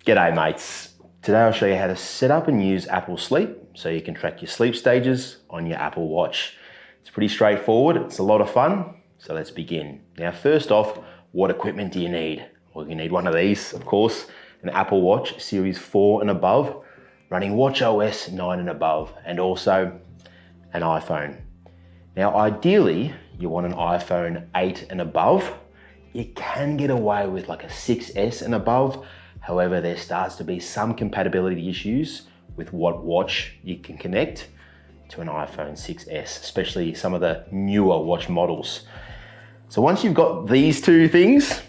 G'day mates. Today I'll show you how to set up and use Apple Sleep so you can track your sleep stages on your Apple Watch. It's pretty straightforward, it's a lot of fun, so let's begin. Now first off, what equipment do you need? Well, you need one of these, of course, an Apple Watch Series 4 and above, running watchOS 9 and above, and also an iPhone. Now ideally, you want an iPhone 8 and above. You can get away with like a 6S and above. However, there starts to be some compatibility issues with what watch you can connect to an iPhone 6S, especially some of the newer watch models. So once you've got these two things,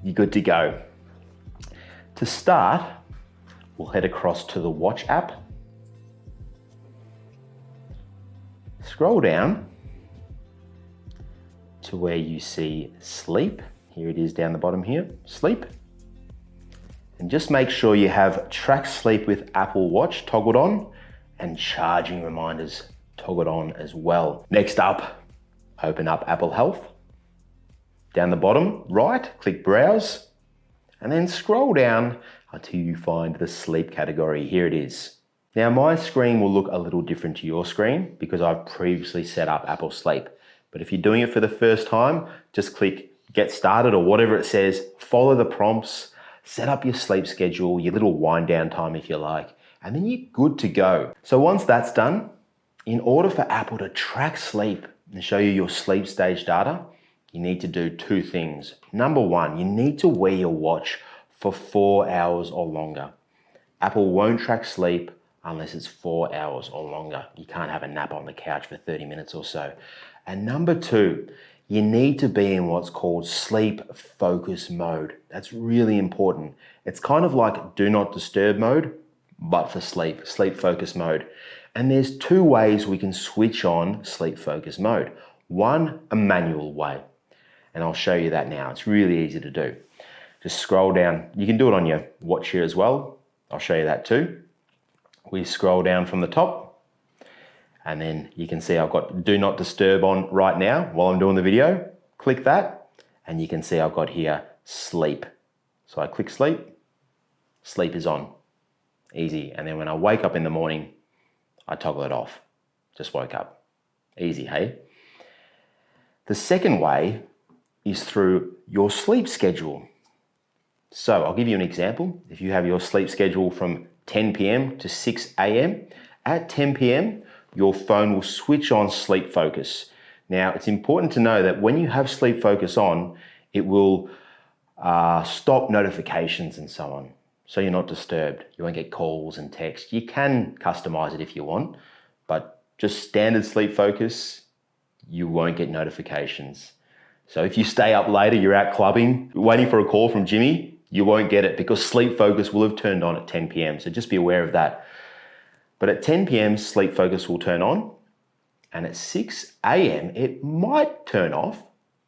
you're good to go. To start, we'll head across to the Watch app. Scroll down to where you see Sleep. Here it is down the bottom here, Sleep. And just make sure you have Track Sleep with Apple Watch toggled on and charging reminders toggled on as well. Next up, open up Apple Health. Down the bottom right, click Browse, and then scroll down until you find the sleep category. Here it is. Now my screen will look a little different to your screen because I've previously set up Apple Sleep. But if you're doing it for the first time, just click Get Started or whatever it says, follow the prompts, set up your sleep schedule, your little wind down time if you like, and then you're good to go. So once that's done, in order for Apple to track sleep and show you your sleep stage data, you need to do two things. Number one, you need to wear your watch for 4 hours or longer. Apple won't track sleep unless it's 4 hours or longer. You can't have a nap on the couch for 30 minutes or so. And number two, you need to be in what's called sleep focus mode. That's really important. It's kind of like do not disturb mode, but for sleep focus mode. And there's two ways we can switch on sleep focus mode. One, a manual way. And I'll show you that now. It's really easy to do. Just scroll down. You can do it on your watch here as well. I'll show you that too. We scroll down from the top. And then you can see I've got Do Not Disturb on right now while I'm doing the video. Click that, and you can see I've got here Sleep. So I click Sleep, sleep is on. Easy. And then when I wake up in the morning, I toggle it off. Just woke up. Easy, hey? The second way is through your sleep schedule. So I'll give you an example. If you have your sleep schedule from 10 p.m. to 6 a.m., at 10 p.m., your phone will switch on sleep focus. Now, it's important to know that when you have sleep focus on, it will stop notifications and so on. So you're not disturbed. You won't get calls and texts. You can customize it if you want, but just standard sleep focus, you won't get notifications. So if you stay up later, you're out clubbing, waiting for a call from Jimmy, you won't get it because sleep focus will have turned on at 10 p.m. So just be aware of that. But at 10 p.m, sleep focus will turn on, and at 6 a.m, it might turn off,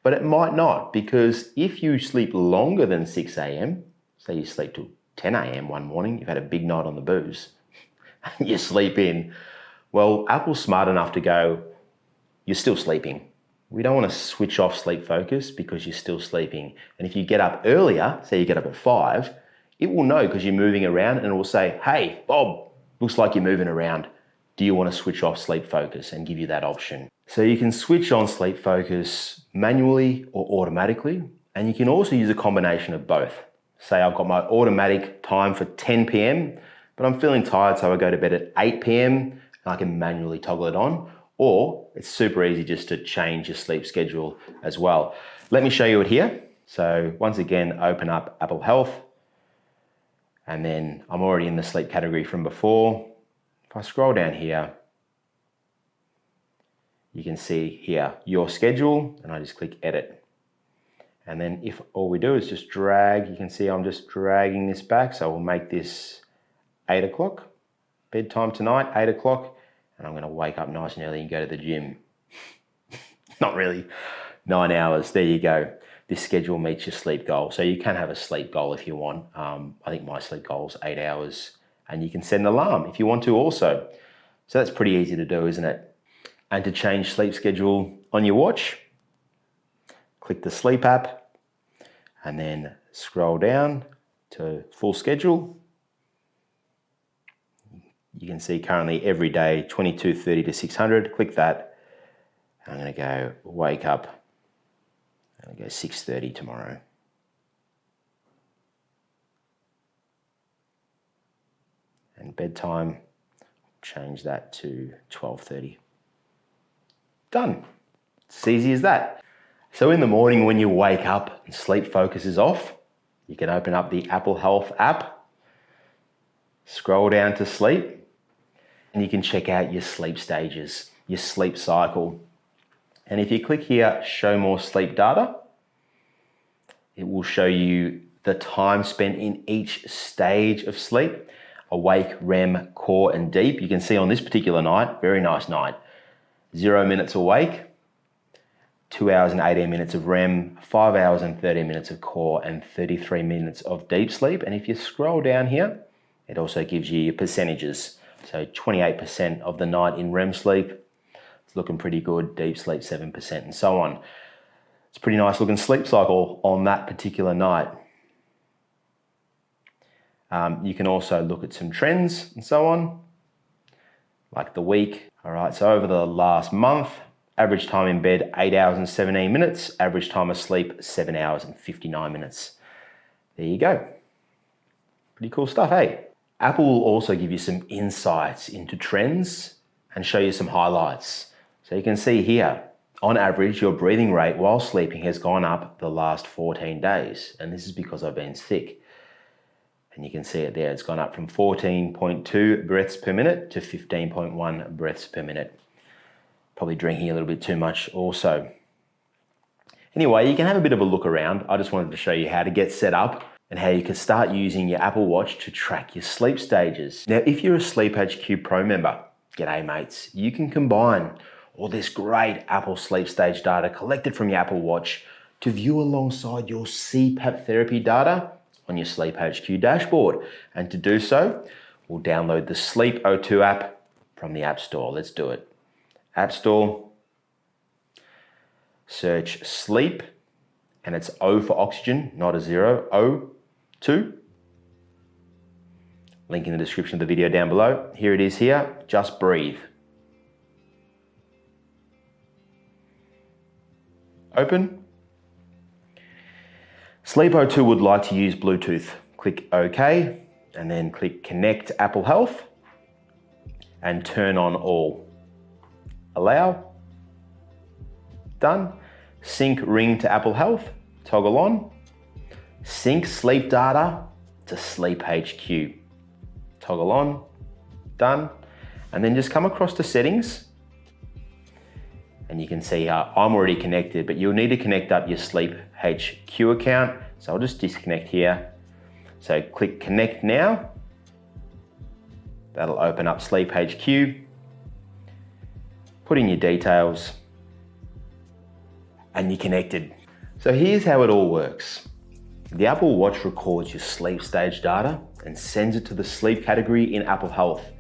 but it might not, because if you sleep longer than 6 a.m, say you sleep till 10 a.m. one morning, you've had a big night on the booze, and you sleep in, well, Apple's smart enough to go, you're still sleeping. We don't want to switch off sleep focus because you're still sleeping. And if you get up earlier, say you get up at 5, it will know because you're moving around and it will say, hey, Bob, looks like you're moving around. Do you want to switch off sleep focus, and give you that option? So you can switch on sleep focus manually or automatically, and you can also use a combination of both. Say I've got my automatic time for 10 p.m, but I'm feeling tired, so I go to bed at 8 p.m, and I can manually toggle it on, or it's super easy just to change your sleep schedule as well. Let me show you it here. So once again, open up Apple Health, and then I'm already in the sleep category from before. If I scroll down here, you can see here, your schedule, and I just click edit. And then if all we do is just drag, you can see I'm just dragging this back. So we'll make this 8 o'clock, bedtime tonight, 8 o'clock, and I'm gonna wake up nice and early and go to the gym. Not really, 9 hours, there you go. This schedule meets your sleep goal. So you can have a sleep goal if you want. I think my sleep goal is 8 hours, and you can set an alarm if you want to also. So that's pretty easy to do, isn't it? And to change sleep schedule on your watch, click the Sleep app and then scroll down to full schedule. You can see currently every day 22:30 to 600. Click that. I'm going to go wake up. I'm going to go 6:30 tomorrow. And bedtime, change that to 12:30. Done. It's as easy as that. So in the morning when you wake up and sleep focus is off, you can open up the Apple Health app, scroll down to sleep, and you can check out your sleep stages, your sleep cycle. And if you click here, show more sleep data, it will show you the time spent in each stage of sleep, awake, REM, core, and deep. You can see on this particular night, very nice night, 0 minutes awake, 2 hours and 18 minutes of REM, 5 hours and 30 minutes of core, and 33 minutes of deep sleep. And if you scroll down here, it also gives you your percentages. So 28% of the night in REM sleep, it's looking pretty good, deep sleep 7%, and so on. It's a pretty nice looking sleep cycle on that particular night. You can also look at some trends and so on, like the week. All right, so over the last month, average time in bed, 8 hours and 17 minutes. Average time of sleep, 7 hours and 59 minutes. There you go. Pretty cool stuff, hey? Apple will also give you some insights into trends and show you some highlights. So you can see here, on average, your breathing rate while sleeping has gone up the last 14 days. And this is because I've been sick. And you can see it there, it's gone up from 14.2 breaths per minute to 15.1 breaths per minute. Probably drinking a little bit too much also. Anyway, you can have a bit of a look around. I just wanted to show you how to get set up and how you can start using your Apple Watch to track your sleep stages. Now, if you're a Sleep HQ Pro member, g'day mates, you can combine all this great Apple sleep stage data collected from your Apple Watch to view alongside your CPAP therapy data on your Sleep HQ dashboard. And to do so, we'll download the Sleep O2 app from the App Store. Let's do it. App Store, search sleep, and it's O for oxygen, not a 0, O2. Link in the description of the video down below. Here it is here, just breathe. Open. Sleep O2 would like to use Bluetooth. Click OK, and then click Connect Apple Health, and turn on all. Allow. Done. Sync ring to Apple Health. Toggle on. Sync sleep data to Sleep HQ. Toggle on. Done. And then just come across to settings. And you can see how I'm already connected, but you'll need to connect up your Sleep HQ account. So I'll just disconnect here. So click Connect Now. That'll open up Sleep HQ. Put in your details, and you're connected. So here's how it all works. The Apple Watch records your sleep stage data and sends it to the sleep category in Apple Health.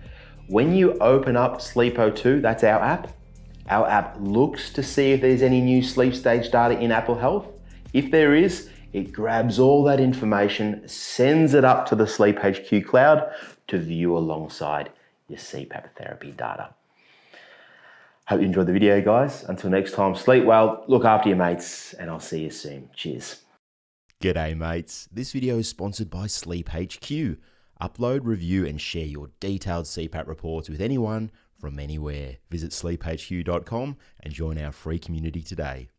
When you open up Sleep O2, that's our app looks to see if there's any new sleep stage data in Apple Health. If there is, it grabs all that information, sends it up to the Sleep HQ cloud to view alongside your CPAP therapy data. Hope you enjoyed the video, guys. Until next time, sleep well, look after your mates, and I'll see you soon. Cheers. G'day mates, this video is sponsored by Sleep HQ. Upload, review and share your detailed CPAP reports with anyone from anywhere. Visit sleephq.com and join our free community today.